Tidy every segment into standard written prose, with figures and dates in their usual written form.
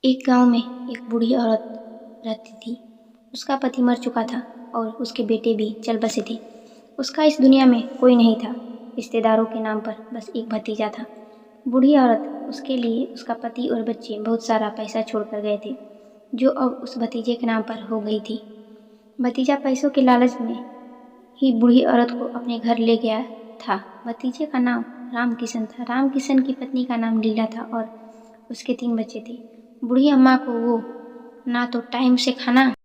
एक गांव में एक बूढ़ी औरत रहती थी। उसका पति मर चुका था और उसके बेटे भी चल बसे थे। उसका इस दुनिया में कोई नहीं था। रिश्तेदारों के नाम पर बस एक भतीजा था। बूढ़ी औरत उसके लिए उसका पति और बच्चे बहुत सारा पैसा छोड़ कर गए थे, जो अब उस भतीजे के नाम पर हो गई थी। भतीजा पैसों के लालच में ही बूढ़ी औरत को अपने घर ले गया था। भतीजे का नाम राम किशन था। राम किशन की पत्नी का नाम लीला था और उसके 3 बच्चे थे। बूढ़ी अम्मा को वो ना तो टाइम से खाना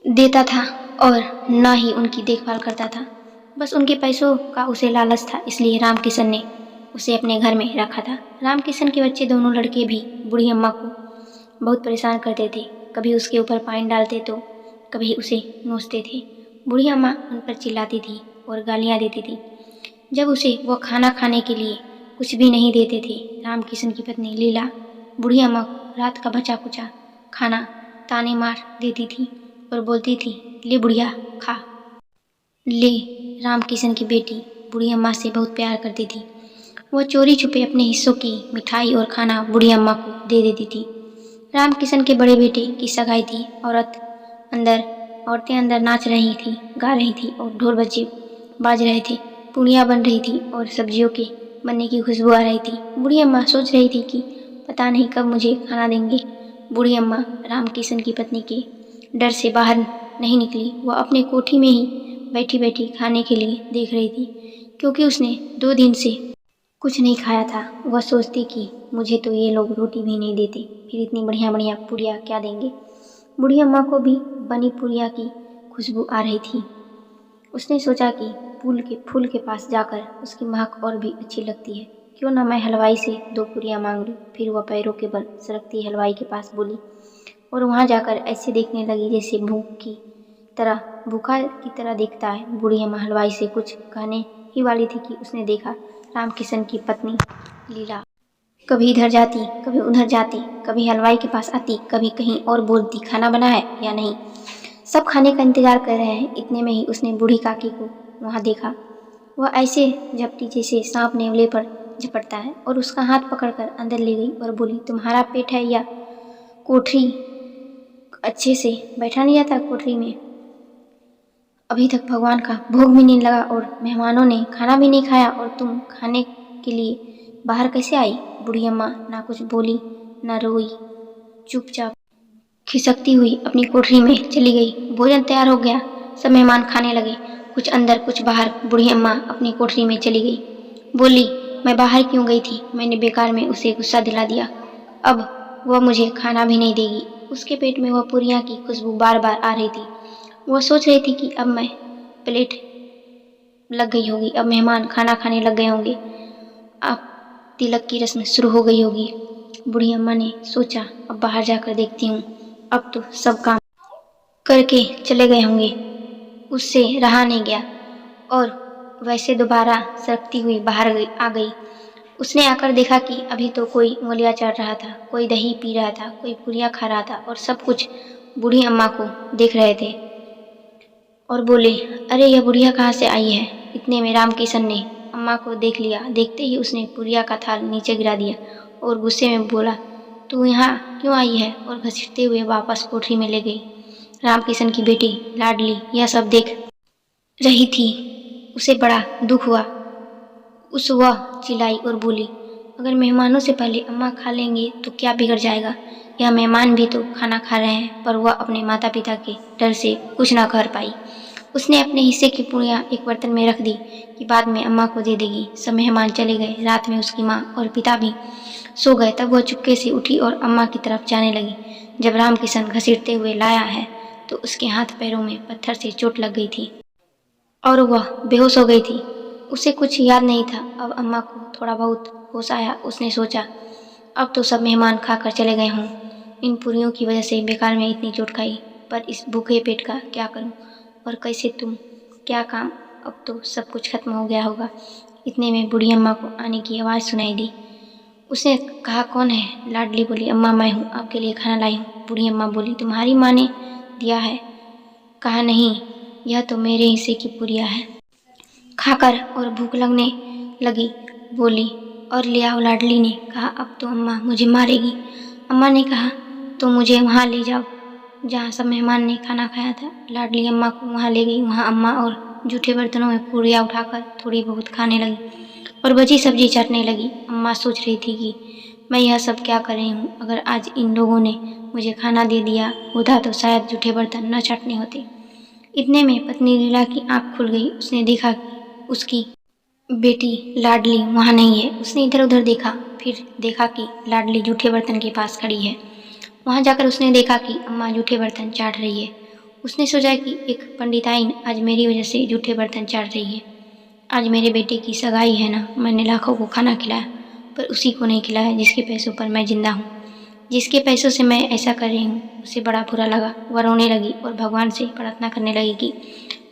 देता था और ना ही उनकी देखभाल करता था। बस उनके पैसों का उसे लालच था, इसलिए राम किशन ने उसे अपने घर में रखा था। राम किशन के बच्चे दोनों लड़के भी बूढ़ी अम्मा को बहुत परेशान करते थे। कभी उसके ऊपर पानी डालते तो कभी उसे नोचते थे। बूढ़ी अम्मा उन पर चिल्लाती थी और गालियाँ देती थी। जब उसे वो खाना खाने के लिए कुछ भी नहीं देते थे, राम किशन की पत्नी लीला बूढ़ी अम्मा को रात का बचा कुचा खाना ताने मार देती थी और बोलती थी, ले बुढ़िया खा ले। राम किशन की बेटी बूढ़ी अम्मा से बहुत प्यार करती थी। वह चोरी छुपे अपने हिस्सों की मिठाई और खाना बूढ़ी अम्मा को दे देती थी। राम किशन के बड़े बेटे की सगाई थी। औरतें अंदर नाच रही थी, गा रही थी और ढोल बजे बाज रहे थे। पूड़ियाँ बन रही थी और सब्जियों के बनने की खुशबू आ रही थी। बूढ़ी अम्मा सोच रही थी कि पता नहीं कब मुझे खाना देंगे। बूढ़ी अम्मा राम किशन की पत्नी के डर से बाहर नहीं निकली। वह अपने कोठी में ही बैठी बैठी खाने के लिए देख रही थी, क्योंकि उसने 2 दिन से कुछ नहीं खाया था। वह सोचती कि मुझे तो ये लोग रोटी भी नहीं देते, फिर इतनी बढ़िया बढ़िया पूड़ियाँ क्या देंगे। बूढ़ी अम्मा को भी बनी पूड़ियाँ की खुशबू आ रही थी। उसने सोचा कि फूल के पास जाकर उसकी महक और भी अच्छी लगती है, क्यों ना मैं हलवाई से 2 पूड़ियाँ मांग लूँ। फिर वह पैरों के बल सरकती हलवाई के पास बोली और वहाँ जाकर ऐसे देखने लगी जैसे भूखा की तरह दिखता है। बूढ़ी अम्मा हलवाई से कुछ कहने ही वाली थी कि उसने देखा राम किशन की पत्नी लीला कभी इधर जाती, कभी उधर जाती, कभी हलवाई के पास आती, कभी कहीं और बोलती, खाना बना है या नहीं। सब खाने का इंतजार कर रहे हैं। इतने में ही उसने बूढ़ी काकी को वहाँ देखा। वह ऐसे झपटी जैसे सांप नेवले पर झपटता है और उसका हाथ पकड़कर अंदर ले गई और बोली, तुम्हारा पेट है या कोठरी अच्छे से बैठा नहीं जाता कोठरी में? अभी तक भगवान का भोग भी नहीं लगा और मेहमानों ने खाना भी नहीं खाया और तुम खाने के लिए बाहर कैसे आई? बूढ़ी अम्मा ना कुछ बोली ना रोई, चुपचाप खिसकती हुई अपनी कोठरी में चली गई। भोजन तैयार हो गया। सब मेहमान खाने लगे, कुछ अंदर कुछ बाहर। बूढ़ी अम्मा अपनी कोठरी में चली गई। बोली, मैं बाहर क्यों गई थी? मैंने बेकार में उसे गुस्सा दिला दिया। अब वह मुझे खाना भी नहीं देगी। उसके पेट में वह पूरियाँ की खुशबू बार बार आ रही थी। वह सोच रही थी कि अब मैं प्लेट लग गई होगी, अब मेहमान खाना खाने लग गए होंगे, अब तिलक की रस्म शुरू हो गई होगी। बूढ़ी अम्मा ने सोचा, अब बाहर जाकर देखती हूँ, अब तो सब काम करके चले गए होंगे। उससे रहा नहीं गया और वैसे दोबारा सरकती हुई बाहर आ गई। उसने आकर देखा कि अभी तो कोई उंगलियां चाट रहा था, कोई दही पी रहा था, कोई पूरियाँ खा रहा था और सब कुछ बूढ़ी अम्मा को देख रहे थे और बोले, अरे यह बुढ़िया कहाँ से आई है? इतने में राम किशन ने अम्मा को देख लिया। देखते ही उसने पूरिया का थाल नीचे गिरा दिया और गुस्से में बोला, तू यहाँ क्यों आई है? और घसीटते हुए वापस कोठरी में ले गई। राम किशन की बेटी लाडली यह सब देख रही थी। उसे बड़ा दुख हुआ। वह चिल्लाई और बोली, अगर मेहमानों से पहले अम्मा खा लेंगे तो क्या बिगड़ जाएगा? यह मेहमान भी तो खाना खा रहे हैं। पर वह अपने माता पिता के डर से कुछ ना कर पाई। उसने अपने हिस्से की पूड़ियाँ एक बर्तन में रख दी कि बाद में अम्मा को दे देगी। सब मेहमान चले गए। रात में उसकी माँ और पिता भी सो गए। तब वह चुपके से उठी और अम्मा की तरफ जाने लगी। जब राम किशन घसीटते हुए लाया है तो उसके हाथ पैरों में पत्थर से चोट लग गई थी और वह बेहोश हो गई थी। उसे कुछ याद नहीं था। अब अम्मा को थोड़ा बहुत होश आया। उसने सोचा, अब तो सब मेहमान खाकर चले गए हों। इन पूरियों की वजह से बेकार में इतनी चोट खाई, पर इस भूखे पेट का क्या करूं और कैसे तुम क्या काम? अब तो सब कुछ खत्म हो गया होगा। इतने में बूढ़ी अम्मा को आने की आवाज़ सुनाई दी। उसने कहा, कौन है? लाडली बोली, अम्मा मैं हूँ, आपके लिए खाना लाई हूँ। बूढ़ी अम्मा बोली, तुम्हारी माँ ने दिया है? कहा नहीं, यह तो मेरे हिस्से की पूरियाँ है। खाकर और भूख लगने लगी बोली, और ले आओ। लाडली ने कहा, अब तो अम्मा मुझे मारेगी। अम्मा ने कहा, तो मुझे वहाँ ले जाओ जहाँ सब मेहमान ने खाना खाया था। लाडली अम्मा को वहाँ ले गई। वहाँ अम्मा और जूठे बर्तनों में पूड़ियाँ उठाकर थोड़ी बहुत खाने लगी और बची सब्जी चाटने लगी। अम्मा सोच रही थी कि मैं यह सब क्या कर रही हूँ। अगर आज इन लोगों ने मुझे खाना दे दिया होता तो शायद जूठे बर्तन न चाटने होते। इतने में पत्नी लीला की आँख खुल गई। उसने देखा कि उसकी बेटी लाडली वहाँ नहीं है। उसने इधर उधर देखा, फिर देखा कि लाडली जूठे बर्तन के पास खड़ी है। वहाँ जाकर उसने देखा कि अम्मा जूठे बर्तन चाट रही है। उसने सोचा कि एक पंडिताइन आज मेरी वजह से जूठे बर्तन चाट रही है। आज मेरे बेटे की सगाई है ना, मैंने लाखों को खाना खिलाया पर उसी को नहीं खिलाया जिसके पैसों पर मैं जिंदा हूँ। जिसके पैसों से मैं ऐसा कर रही हूँ उसे बड़ा बुरा लगा। वह रोने लगी और भगवान से प्रार्थना करने लगी कि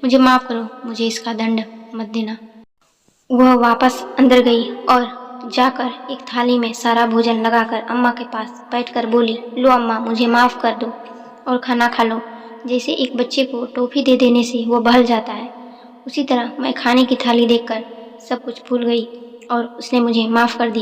मुझे माफ़ करो, मुझे इसका दंड मत देना। वह वापस अंदर गई और जाकर एक थाली में सारा भोजन लगाकर अम्मा के पास बैठकर बोली, लो अम्मा, मुझे माफ़ कर दो और खाना खा लो। जैसे एक बच्चे को टॉफ़ी दे देने से वह बहल जाता है, उसी तरह मैं खाने की थाली देखकर सब कुछ भूल गई और उसने मुझे माफ़ कर दिया।